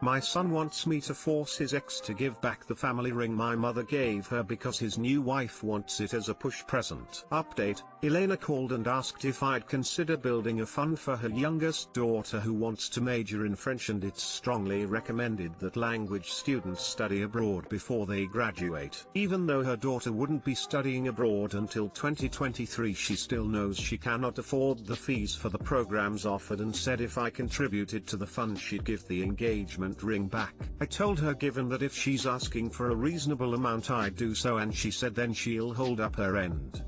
My son wants me to force his ex to give back the family ring my mother gave her because his new wife wants it as a push present. Update: Elena called and asked if I'd consider building a fund for her youngest daughter who wants to major in French, and it's strongly recommended that language students study abroad before they graduate. Even though her daughter wouldn't be studying abroad until 2023, she still knows she cannot afford the fees for the programs offered and said if I contributed to the fund she'd give the engagement ring back. I told her given that if she's asking for a reasonable amount I'd do so, and she said then she'll hold up her end.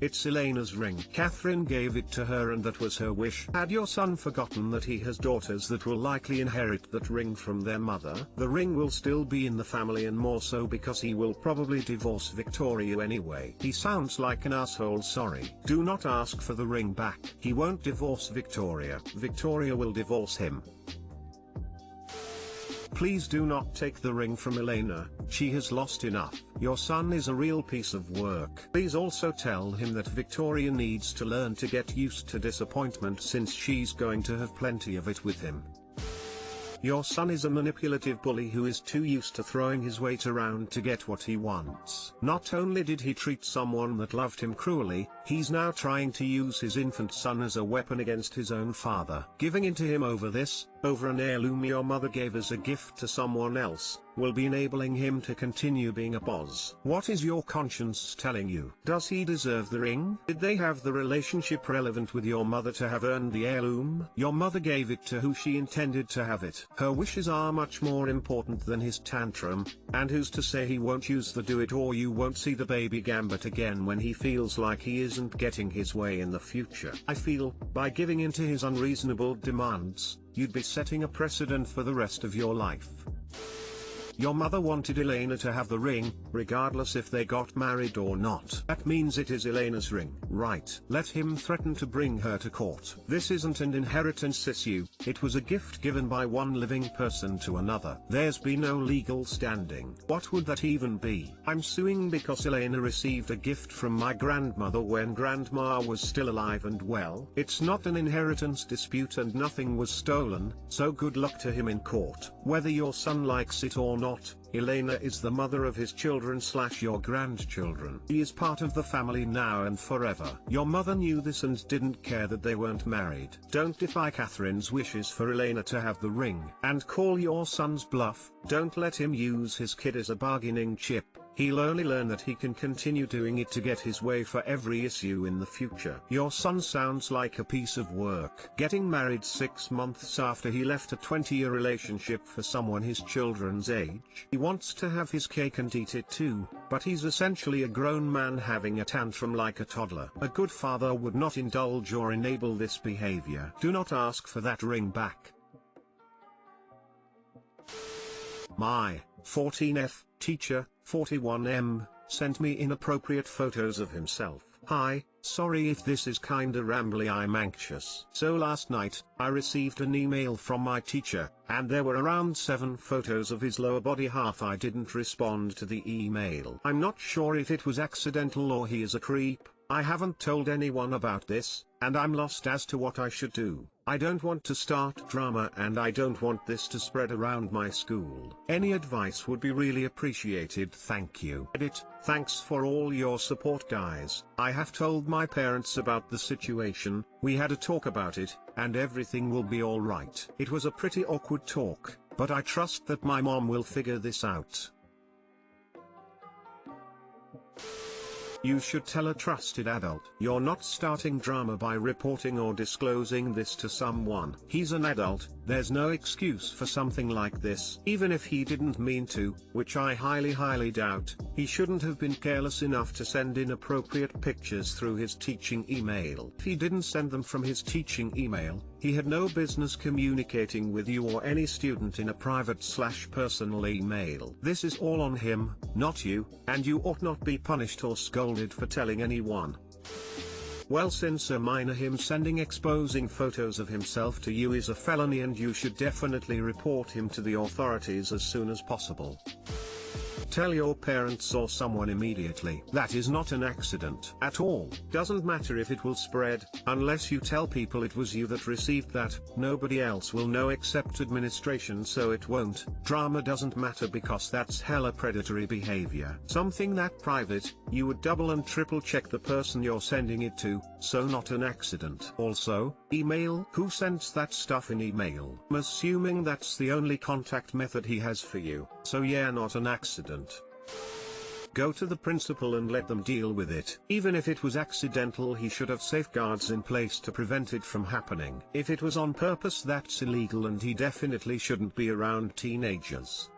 It's Elena's ring. Catherine gave it to her and that was her wish. Had your son forgotten that he has daughters that will likely inherit that ring from their mother? The ring will still be in the family, and more so because he will probably divorce Victoria anyway. He sounds like an asshole. Sorry. Do not ask for the ring back. He won't divorce Victoria. Victoria will divorce him. Please do not take the ring from Elena, she has lost enough. Your son is a real piece of work. Please also tell him that Victoria needs to learn to get used to disappointment since she's going to have plenty of it with him. Your son is a manipulative bully who is too used to throwing his weight around to get what he wants. Not only did he treat someone that loved him cruelly, he's now trying to use his infant son as a weapon against his own father. Giving in to him over an heirloom your mother gave as a gift to someone else, will be enabling him to continue being a boss. What is your conscience telling you? Does he deserve the ring? Did they have the relationship relevant with your mother to have earned the heirloom? Your mother gave it to who she intended to have it. Her wishes are much more important than his tantrum, and who's to say he won't use the do it or you won't see the baby gambit again when he feels like he isn't getting his way in the future. I feel, by giving in to his unreasonable demands, you'd be setting a precedent for the rest of your life. Your mother wanted Elena to have the ring, regardless if they got married or not. That means it is Elena's ring, right? Let him threaten to bring her to court. This isn't an inheritance issue, it was a gift given by one living person to another. There's been no legal standing. What would that even be? I'm suing because Elena received a gift from my grandmother when grandma was still alive and well. It's not an inheritance dispute and nothing was stolen, so good luck to him in court. Whether your son likes it or not, Elena is the mother of his children / your grandchildren. He is part of the family now and forever. Your mother knew this and didn't care that they weren't married. Don't defy Catherine's wishes for Elena to have the ring. And call your son's bluff. Don't let him use his kid as a bargaining chip. He'll only learn that he can continue doing it to get his way for every issue in the future. Your son sounds like a piece of work. Getting married 6 months after he left a 20-year relationship for someone his children's age. He wants to have his cake and eat it too, but he's essentially a grown man having a tantrum like a toddler. A good father would not indulge or enable this behavior. Do not ask for that ring back. My 14F teacher, 41M, sent me inappropriate photos of himself. Hi, sorry if this is kinda rambly, I'm anxious. So last night, I received an email from my teacher, and there were around 7 photos of his lower body half. I didn't respond to the email. I'm not sure if it was accidental or he is a creep. I haven't told anyone about this, and I'm lost as to what I should do. I don't want to start drama and I don't want this to spread around my school. Any advice would be really appreciated, thank you. Edit, thanks for all your support guys. I have told my parents about the situation, we had a talk about it, and everything will be alright. It was a pretty awkward talk, but I trust that my mom will figure this out. You should tell a trusted adult. You're not starting drama by reporting or disclosing this to someone. He's an adult, there's no excuse for something like this. Even if he didn't mean to, which I highly doubt, he shouldn't have been careless enough to send inappropriate pictures through his teaching email. If he didn't send them from his teaching email, he had no business communicating with you or any student in a private / personal email. This is all on him, not you, and you ought not be punished or scolded for telling anyone. Well, since a minor, him sending exposing photos of himself to you is a felony and you should definitely report him to the authorities as soon as possible. Tell your parents or someone immediately. That is not an accident at all. Doesn't matter if it will spread, unless you tell people it was you that received that, nobody else will know except administration, so it won't. Drama doesn't matter because that's hella predatory behavior. Something that private, you would double and triple check the person you're sending it to, so not an accident. Also, email. Who sends that stuff in email? I'm assuming that's the only contact method he has for you, so yeah, not an accident. Go to the principal and let them deal with it. Even if it was accidental, he should have safeguards in place to prevent it from happening. If it was on purpose, that's illegal and he definitely shouldn't be around teenagers.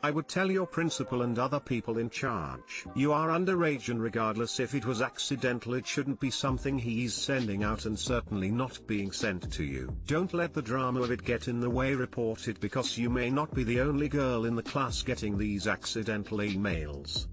I would tell your principal and other people in charge. You are underage, and regardless if it was accidental, it shouldn't be something he's sending out and certainly not being sent to you. Don't let the drama of it get in the way. Report it, because you may not be the only girl in the class getting these accidental emails.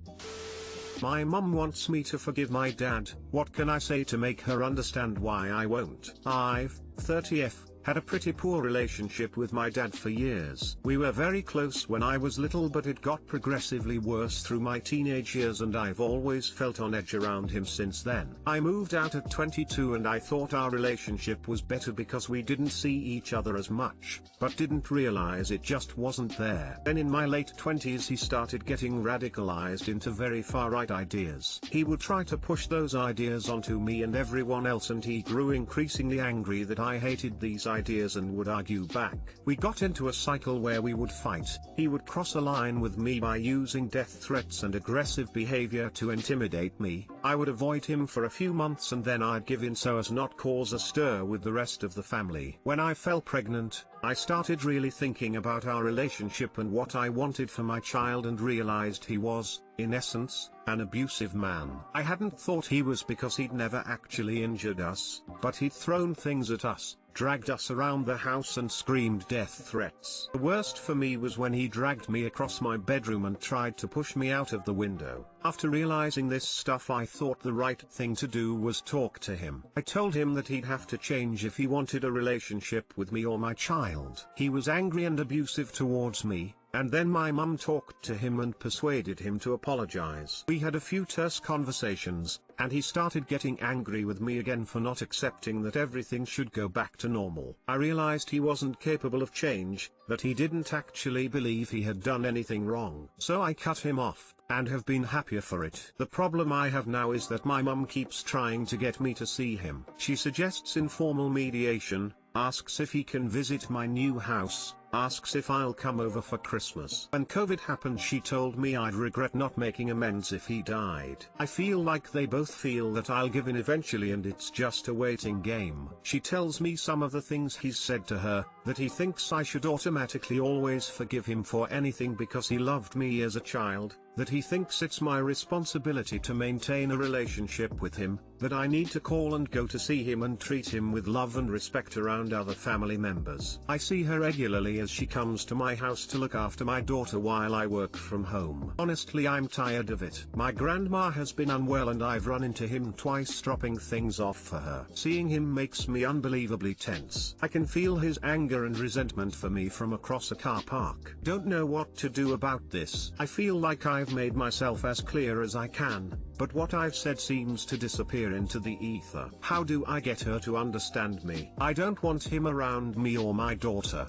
My mum wants me to forgive my dad. What can I say to make her understand why I won't? I've 30F. Had a pretty poor relationship with my dad for years. We were very close when I was little, but it got progressively worse through my teenage years and I've always felt on edge around him since then. I moved out at 22 and I thought our relationship was better because we didn't see each other as much, but didn't realize it just wasn't there. Then in my late 20s he started getting radicalized into very far-right ideas. He would try to push those ideas onto me and everyone else, and he grew increasingly angry that I hated these ideas and would argue back. We got into a cycle where we would fight. He would cross a line with me by using death threats and aggressive behavior to intimidate me. I would avoid him for a few months and then I'd give in so as not cause a stir with the rest of the family. When I fell pregnant, I started really thinking about our relationship and what I wanted for my child, and realized he was, in essence, an abusive man. I hadn't thought he was, because he'd never actually injured us, but he'd thrown things at us, dragged us around the house and screamed death threats. The worst for me was when he dragged me across my bedroom and tried to push me out of the window. After realizing this stuff, I thought the right thing to do was talk to him. I told him that he'd have to change if he wanted a relationship with me or my child. He was angry and abusive towards me, and then my mum talked to him and persuaded him to apologize. We had a few terse conversations, and he started getting angry with me again for not accepting that everything should go back to normal. I realized he wasn't capable of change, that he didn't actually believe he had done anything wrong. So I cut him off, and have been happier for it. The problem I have now is that my mum keeps trying to get me to see him. She suggests informal mediation, asks if he can visit my new house, asks if I'll come over for Christmas. When COVID happened, she told me I'd regret not making amends if he died. I feel like they both feel that I'll give in eventually and it's just a waiting game. She tells me some of the things he's said to her, that he thinks I should automatically always forgive him for anything because he loved me as a child, that he thinks it's my responsibility to maintain a relationship with him, that I need to call and go to see him and treat him with love and respect around other family members. I see her regularly as she comes to my house to look after my daughter while I work from home. Honestly, I'm tired of it. My grandma has been unwell and I've run into him twice dropping things off for her. Seeing him makes me unbelievably tense. I can feel his anger and resentment for me from across a car park. Don't know what to do about this. I feel like I've made myself as clear as I can, but what I've said seems to disappear into the ether. How do I get her to understand me? I don't want him around me or my daughter.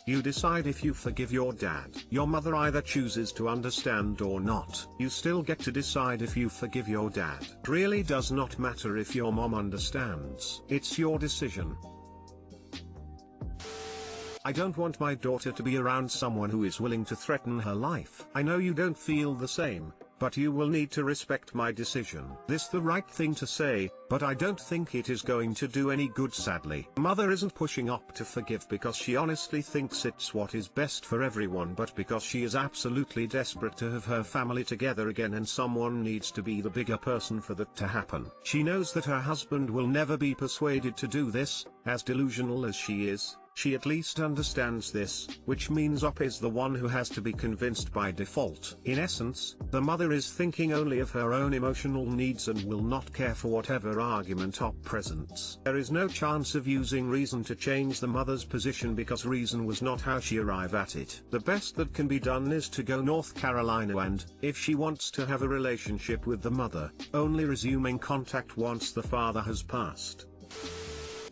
You decide if you forgive your dad. Your mother either chooses to understand or not. You still get to decide if you forgive your dad. It really does not matter if your mom understands. It's your decision. I don't want my daughter to be around someone who is willing to threaten her life. I know you don't feel the same, but you will need to respect my decision. This is the right thing to say, but I don't think it is going to do any good, sadly. Mother isn't pushing up to forgive because she honestly thinks it's what is best for everyone, but because she is absolutely desperate to have her family together again, and someone needs to be the bigger person for that to happen. She knows that her husband will never be persuaded to do this, as delusional as she is. She at least understands this, which means Op is the one who has to be convinced by default. In essence, the mother is thinking only of her own emotional needs and will not care for whatever argument Op presents. There is no chance of using reason to change the mother's position because reason was not how she arrived at it. The best that can be done is to go North Carolina and, if she wants to have a relationship with the mother, only resuming contact once the father has passed.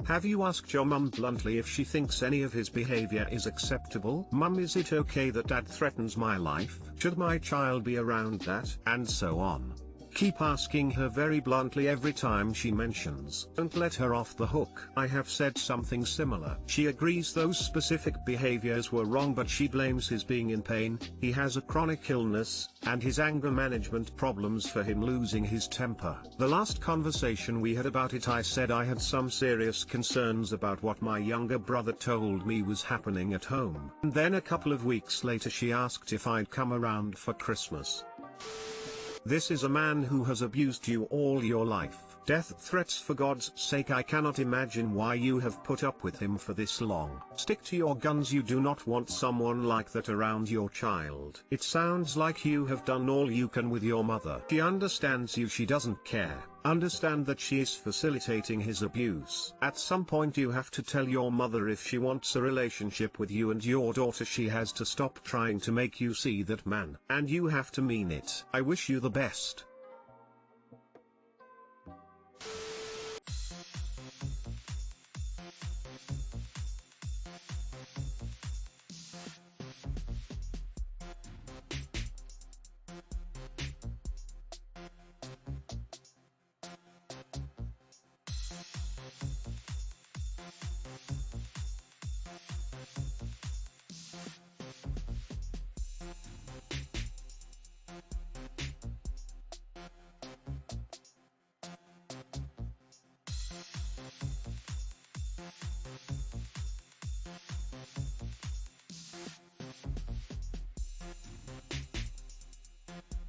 Have you asked your mum bluntly if she thinks any of his behavior is acceptable? Mum, is it okay that dad threatens my life? Should my child be around that? And so on. Keep asking her very bluntly every time she mentions. Don't let her off the hook. I have said something similar. She agrees those specific behaviors were wrong, but she blames his being in pain, he has a chronic illness, and his anger management problems for him losing his temper. The last conversation we had about it, I said I had some serious concerns about what my younger brother told me was happening at home. And then a couple of weeks later she asked if I'd come around for Christmas. This is a man who has abused you all your life. Death threats, for God's sake. I cannot imagine why you have put up with him for this long. Stick to your guns. You do not want someone like that around your child. It sounds like you have done all you can with your mother. She understands you, she doesn't care. Understand that she is facilitating his abuse. At some point you have to tell your mother if she wants a relationship with you and your daughter, she has to stop trying to make you see that man. And you have to mean it. I wish you the best.